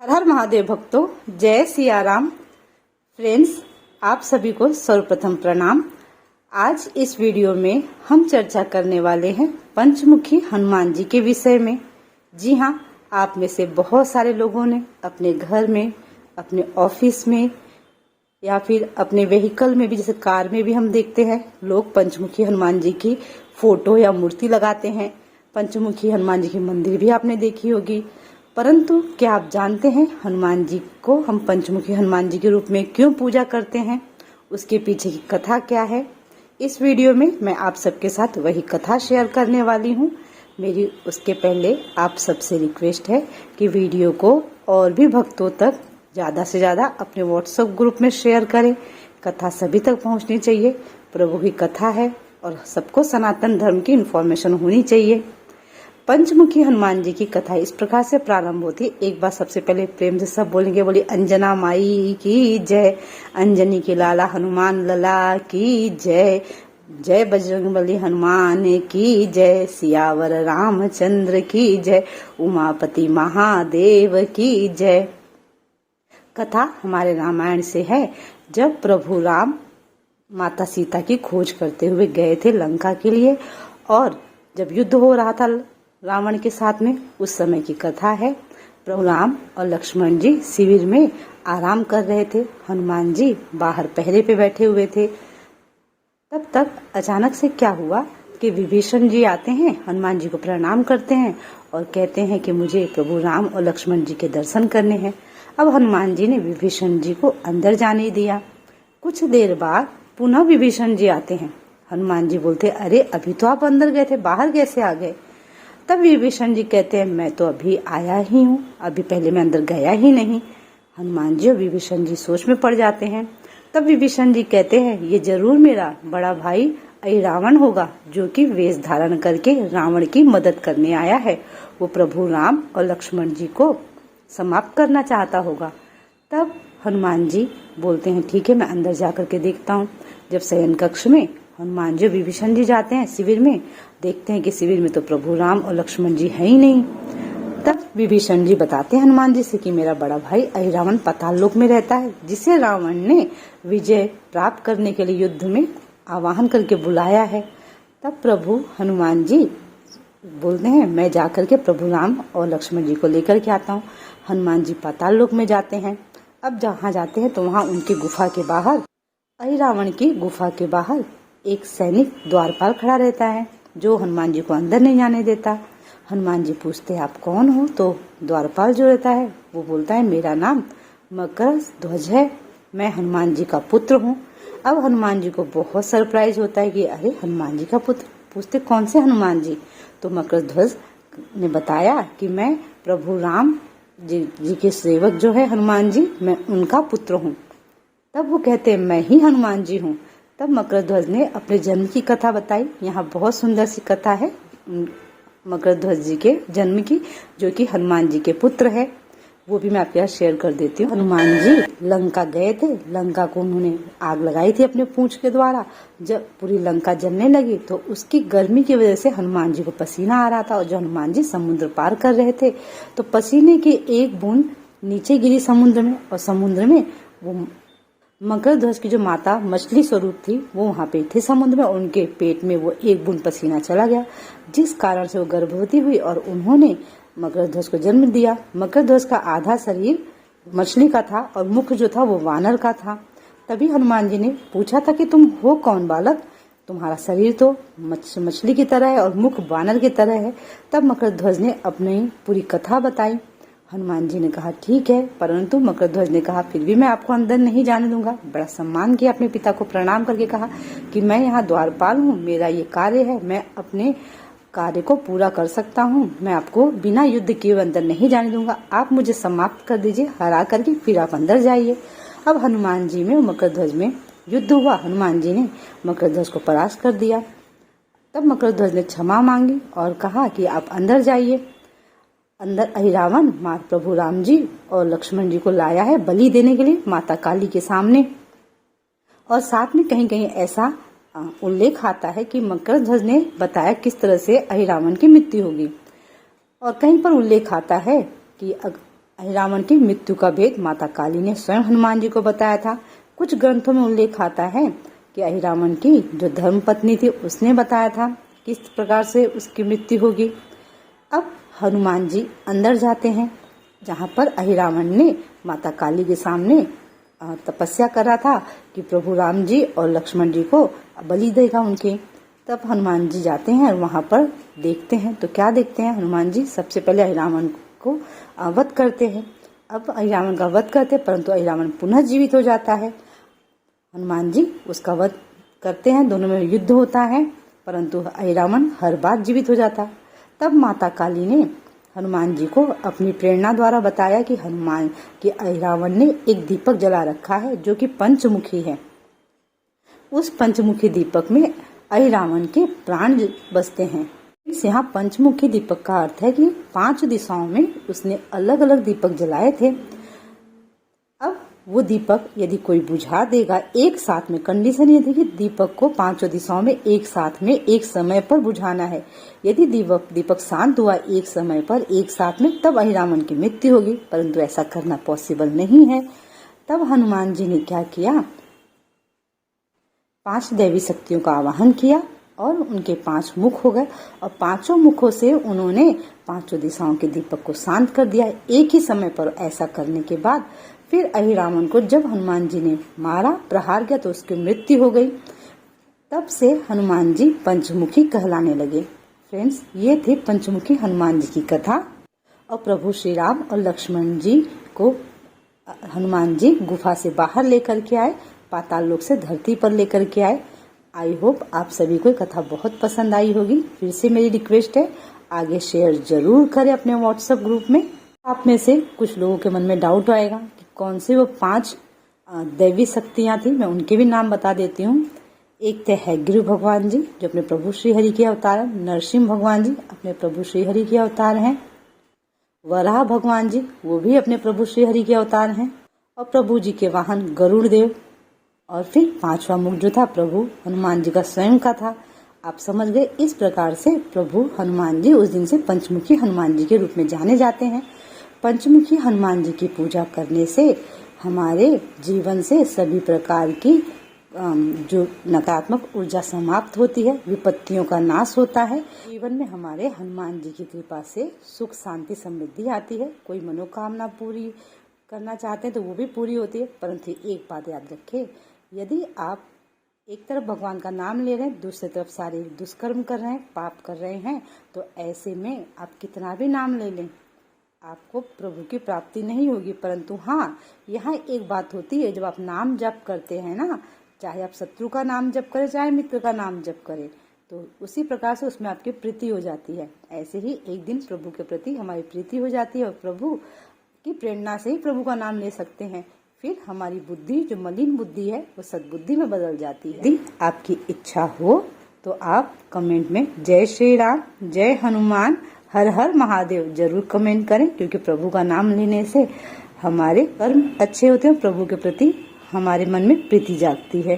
हर हर महादेव भक्तों, जय सिया राम। फ्रेंड्स, आप सभी को सर्वप्रथम प्रणाम। आज इस वीडियो में हम चर्चा करने वाले हैं पंचमुखी हनुमान जी के विषय में। जी हाँ, आप में से बहुत सारे लोगों ने अपने घर में, अपने ऑफिस में या फिर अपने व्हीकल में भी, जैसे कार में भी हम देखते हैं लोग पंचमुखी हनुमान जी की फोटो या मूर्ति लगाते हैं। पंचमुखी हनुमान जी की मंदिर भी आपने देखी होगी। परंतु क्या आप जानते हैं हनुमान जी को हम पंचमुखी हनुमान जी के रूप में क्यों पूजा करते हैं? उसके पीछे की कथा क्या है? इस वीडियो में मैं आप सबके साथ वही कथा शेयर करने वाली हूँ। मेरी उसके पहले आप सबसे रिक्वेस्ट है कि वीडियो को और भी भक्तों तक ज्यादा से ज्यादा अपने व्हाट्सएप ग्रुप में शेयर करें। कथा सभी तक पहुंचनी चाहिए। प्रभु की कथा है और सबको सनातन धर्म की इन्फॉर्मेशन होनी चाहिए। पंचमुखी हनुमान जी की कथा इस प्रकार से प्रारंभ होती है। एक बार सबसे पहले प्रेम से सब बोलेंगे, बोली अंजना माई की जय, अंजनी के लाला हनुमान लला की जय, जय बजरंगबली हनुमान की जय, सियावर रामचंद्र की जय, उमापति महादेव की जय। कथा हमारे रामायण से है। जब प्रभु राम माता सीता की खोज करते हुए गए थे लंका के लिए, और जब युद्ध हो रहा था रावण के साथ में, उस समय की कथा है। प्रभु राम और लक्ष्मण जी शिविर में आराम कर रहे थे। हनुमान जी बाहर पहरे पे बैठे हुए थे। तब तक अचानक से क्या हुआ कि विभीषण जी आते हैं, हनुमान जी को प्रणाम करते हैं और कहते हैं कि मुझे प्रभु राम और लक्ष्मण जी के दर्शन करने हैं। अब हनुमान जी ने विभीषण जी को अंदर जाने दिया। कुछ देर बाद पुनः विभीषण जी आते हैं। हनुमान जी बोलते, अरे अभी तो आप अंदर गए थे, बाहर कैसे आ गए? तब विभीषण जी कहते हैं, मैं तो अभी आया ही हूँ, अभी पहले मैं अंदर गया ही नहीं। हनुमान जी और विभीषण जी सोच में पड़ जाते हैं। तब विभीषण जी कहते हैं, ये जरूर मेरा बड़ा भाई रावण होगा, जो कि वेश धारण करके रावण की मदद करने आया है। वो प्रभु राम और लक्ष्मण जी को समाप्त करना चाहता होगा। तब हनुमान जी बोलते हैं, ठीक है, मैं अंदर जाकर के देखता हूँ। जब शयन कक्ष में हनुमान जी विभीषण जी जाते हैं शिविर में, देखते हैं कि शिविर में तो प्रभु राम और लक्ष्मण जी है ही नहीं। तब विभीषण जी बताते हैं हनुमान जी से कि मेरा बड़ा भाई अहिरावण पाताल लोक में रहता है, जिसे रावण ने विजय प्राप्त करने के लिए युद्ध में आवाहन करके बुलाया है। तब प्रभु हनुमान जी बोलते हैं, मैं जाकर के प्रभु राम और लक्ष्मण जी को लेकर के आता हूँ। हनुमान जी पाताल लोक में जाते हैं। अब जहाँ जाते हैं तो वहाँ उनकी गुफा के बाहर, अहिरावण की गुफा के बाहर एक सैनिक द्वारपाल खड़ा रहता है, जो हनुमान जी को अंदर नहीं जाने देता। हनुमान जी पूछते हैं, आप कौन हो? तो द्वारपाल जो रहता है वो बोलता है, मेरा नाम मकर ध्वज है, मैं हनुमान जी का पुत्र हूँ। अब हनुमान जी को बहुत सरप्राइज होता है कि अरे हनुमान जी का पुत्र? पूछते कौन से हनुमान जी? तो मकर ध्वज ने बताया कि मैं प्रभु राम जी के सेवक जो है हनुमान जी, मैं उनका पुत्र हूँ। तब वो कहते हैं, मैं ही हनुमान जी हूँ। तब मकर ध्वज ने अपने जन्म की कथा बताई। यहाँ बहुत सुंदर सी कथा है मकर ध्वज जी के जन्म की, जो कि हनुमान जी के पुत्र है। वो भी मैं आपके साथ शेयर कर देती हूँ। हनुमान जी लंका गए थे। लंका को उन्होंने आग लगाई थी अपने पूंछ के द्वारा। जब पूरी लंका जलने लगी तो उसकी गर्मी की वजह से हनुमान जी को पसीना आ रहा था, और जो हनुमान जी समुद्र पार कर रहे थे तो पसीने की एक बूंद नीचे गिरी समुद्र में, और समुद्र में वो मकर ध्वज की जो माता मछली स्वरूप थी वो वहां पे थी समुद्र में, और उनके पेट में वो एक बूंद पसीना चला गया, जिस कारण से वो गर्भवती हुई और उन्होंने मकर ध्वज को जन्म दिया। मकर ध्वज का आधा शरीर मछली का था और मुख जो था वो वानर का था। तभी हनुमान जी ने पूछा था कि तुम हो कौन बालक? तुम्हारा शरीर तो मछली की तरह है और मुख वानर की तरह है। तब मकर ध्वज ने अपनी पूरी कथा बताई। हनुमान जी ने कहा ठीक है, परंतु मकर ध्वज ने कहा फिर भी मैं आपको अंदर नहीं जाने दूंगा। बड़ा सम्मान किया, अपने पिता को प्रणाम करके कहा कि मैं यहाँ द्वारपाल हूँ, मेरा ये कार्य है, मैं अपने कार्य को पूरा कर सकता हूँ, मैं आपको बिना युद्ध किए अंदर नहीं जाने दूंगा। आप मुझे समाप्त कर दीजिए, हरा करके फिर आप अंदर जाइए। अब हनुमान जी में और मकर ध्वज में युद्ध हुआ। हनुमान जी ने मकर ध्वज को परास्त कर दिया। तब मकर ध्वज ने क्षमा मांगी और कहा कि आप अंदर जाइए। अंदर अहिरावण माँ प्रभु राम जी और लक्ष्मण जी को लाया है बलि देने के लिए माता काली के सामने। और साथ में कहीं कहीं ऐसा उल्लेख आता है कि मकर ध्वज ने बताया किस तरह से अहिरावण की मृत्यु होगी। और कहीं पर उल्लेख आता है कि अहिरावण की मृत्यु का भेद माता काली ने स्वयं हनुमान जी को बताया था। कुछ ग्रंथों में उल्लेख आता है कि अहिरावण की जो धर्मपत्नी थी उसने बताया था किस प्रकार से उसकी मृत्यु होगी। अब हनुमान जी अंदर जाते हैं जहाँ पर अहिरावण ने माता काली के सामने तपस्या करा था कि प्रभु राम जी और लक्ष्मण जी को बलि देगा उनके। तब हनुमान जी जाते हैं और वहां पर देखते हैं तो क्या देखते हैं, हनुमान जी सबसे पहले अहिरावण को वध करते हैं। अब अहिरावण का वध करते हैं परंतु अहिरावण पुनः जीवित हो जाता है। हनुमान जी उसका वध करते हैं, दोनों में युद्ध होता है परंतु अहिरावण हर बार जीवित हो जाता है। तब माता काली ने हनुमान जी को अपनी प्रेरणा द्वारा बताया कि अहिरावण ने एक दीपक जला रखा है जो कि पंचमुखी है। उस पंचमुखी दीपक में अहिरावण के प्राण बसते हैं। यहाँ पंचमुखी दीपक का अर्थ है कि 5 दिशाओं में उसने अलग अलग दीपक जलाए थे। अब वो दीपक यदि कोई बुझा देगा एक साथ में, कंडीशन ये थी कि दीपक को 5 दिशाओं में एक साथ में एक समय पर बुझाना है। यदि दीपक शांत हुआ एक समय पर एक साथ में तब अहिरावण की मृत्यु होगी, परंतु ऐसा करना पॉसिबल नहीं है। तब हनुमान जी ने क्या किया, 5 दैवी शक्तियों का आवाहन किया और उनके 5 मुख हो गए और 5 मुखों से उन्होंने 5 दिशाओं के दीपक को शांत कर दिया एक ही समय पर। ऐसा करने के बाद फिर अहिरावण को जब हनुमान जी ने मारा, प्रहार किया तो उसकी मृत्यु हो गई। तब से हनुमान जी पंचमुखी कहलाने लगे। फ्रेंड्स, ये थी पंचमुखी हनुमान जी की कथा। और प्रभु श्री राम और लक्ष्मण जी को हनुमान जी गुफा से बाहर लेकर के आए, पाताल लोक से धरती पर लेकर के आए। आई होप आप सभी को कथा बहुत पसंद आई होगी। फिर से मेरी रिक्वेस्ट है, आगे शेयर जरूर करें अपने व्हाट्सएप ग्रुप में। आप में से कुछ लोगों के मन में डाउट आएगा कि कौन से वो 5 दैवी शक्तियां थी। मैं उनके भी नाम बता देती हूँ। एक थे हैग्रीव भगवान जी जो अपने प्रभु श्री हरि के अवतार हैं। नरसिंह भगवान जी अपने प्रभु श्री हरि के अवतार हैं। वराह भगवान जी वो भी अपने प्रभु श्री हरि के अवतार हैं। और प्रभु जी के वाहन गरुड़ देव। और फिर 5वां मुख जो था प्रभु हनुमान जी का स्वयं का था। आप समझ गए। इस प्रकार से प्रभु हनुमान जी उस दिन से पंचमुखी हनुमान जी के रूप में जाने जाते हैं। पंचमुखी हनुमान जी की पूजा करने से हमारे जीवन से सभी प्रकार की जो नकारात्मक ऊर्जा समाप्त होती है, विपत्तियों का नाश होता है। जीवन में हमारे हनुमान जी की कृपा से सुख शांति समृद्धि आती है। कोई मनोकामना पूरी करना चाहते हैं तो वो भी पूरी होती है। परंतु एक बात याद रखें, यदि आप एक तरफ भगवान का नाम ले रहे हैं, दूसरी तरफ सारे दुष्कर्म कर रहे हैं, पाप कर रहे हैं, तो ऐसे में आप कितना भी नाम ले लें आपको प्रभु की प्राप्ति नहीं होगी। परंतु हाँ, यहाँ एक बात होती है, जब आप नाम जप करते हैं ना, चाहे आप शत्रु का नाम जप करें चाहे मित्र का नाम जप करें, तो उसी प्रकार से उसमें आपकी प्रीति हो जाती है। ऐसे ही एक दिन प्रभु के प्रति हमारी प्रीति हो जाती है और प्रभु की प्रेरणा से ही प्रभु का नाम ले सकते हैं। फिर हमारी बुद्धि जो मलिन बुद्धि है वो सद्बुद्धि में बदल जाती है। यदि आपकी इच्छा हो तो आप कमेंट में जय श्री राम, जय हनुमान, हर हर महादेव जरूर कमेंट करें, क्योंकि प्रभु का नाम लेने से हमारे कर्म अच्छे होते हैं, प्रभु के प्रति हमारे मन में प्रीति जागती है।